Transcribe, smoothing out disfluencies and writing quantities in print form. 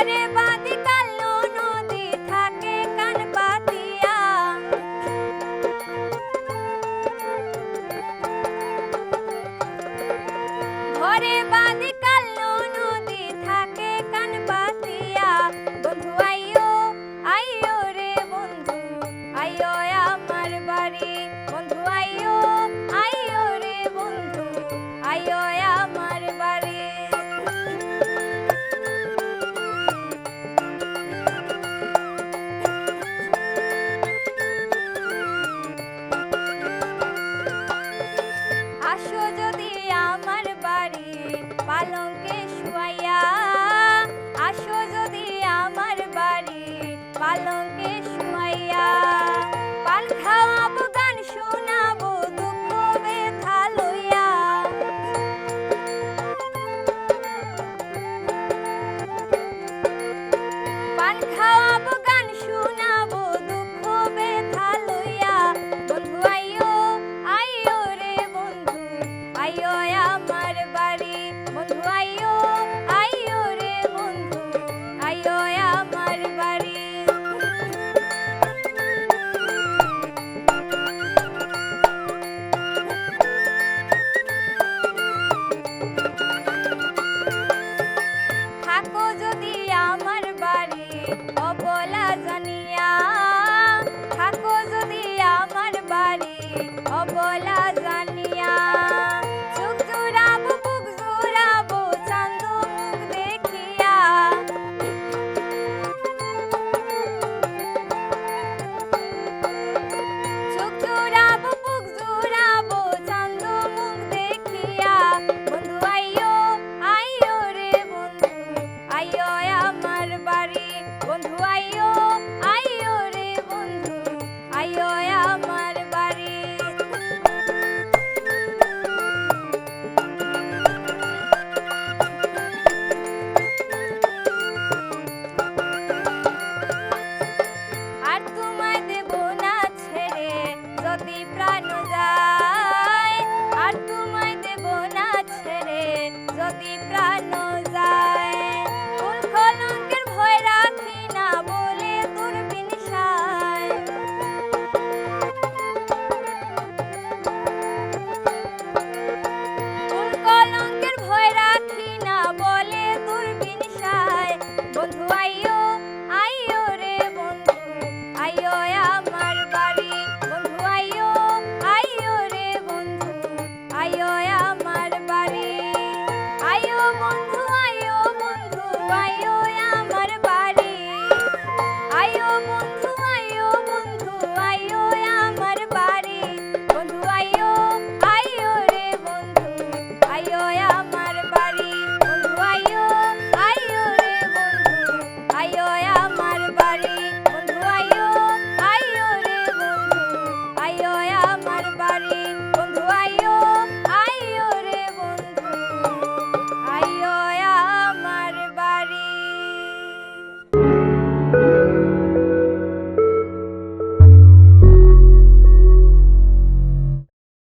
ঘরে বাঁধি কালো নদী থাকে কান পাতিয়া, ঘরে বাঁধি কালো নদী থাকে কান পাতিয়া। বন্ধু আইও আইও রে বন্ধু আইও আমার বাড়ি, বন্ধু আইও আইও রে বন্ধু আইও আমার বাড়ি। আসো যদি আমার বাড়ি পালঙ্কে শুয়াইয়া, আসো যদি আমার বাড়ি পালঙ্কে শুয়াইয়া। পান খাওয়াবো গান শোনাবো দুঃখ ব্যথা লইয়া, পান খাওয়াবো গান শোনাবো দুঃখ ব্যথা লইয়া। বন্ধু আইও আইও রে বন্ধু আইও আমার বাড়ি, বন্ধু আইও আইও রে বন্ধু আইও আমার বাড়ি। থাকো যদি আমার বাড়ি অবলা জানিয়া, থাকো যদি আমার বাড়ি অবলা জানিয়া। চোখ জোড়াবো বুক জোড়াবো চাঁদ মুখ দেখিয়া, চোখ জোড়াবো বুক জোড়াবো চাঁদ মুখ দেখিয়া। বন্ধু আইও আইও রে বন্ধু আইও আমার বাড়ি, বন্ধু আইও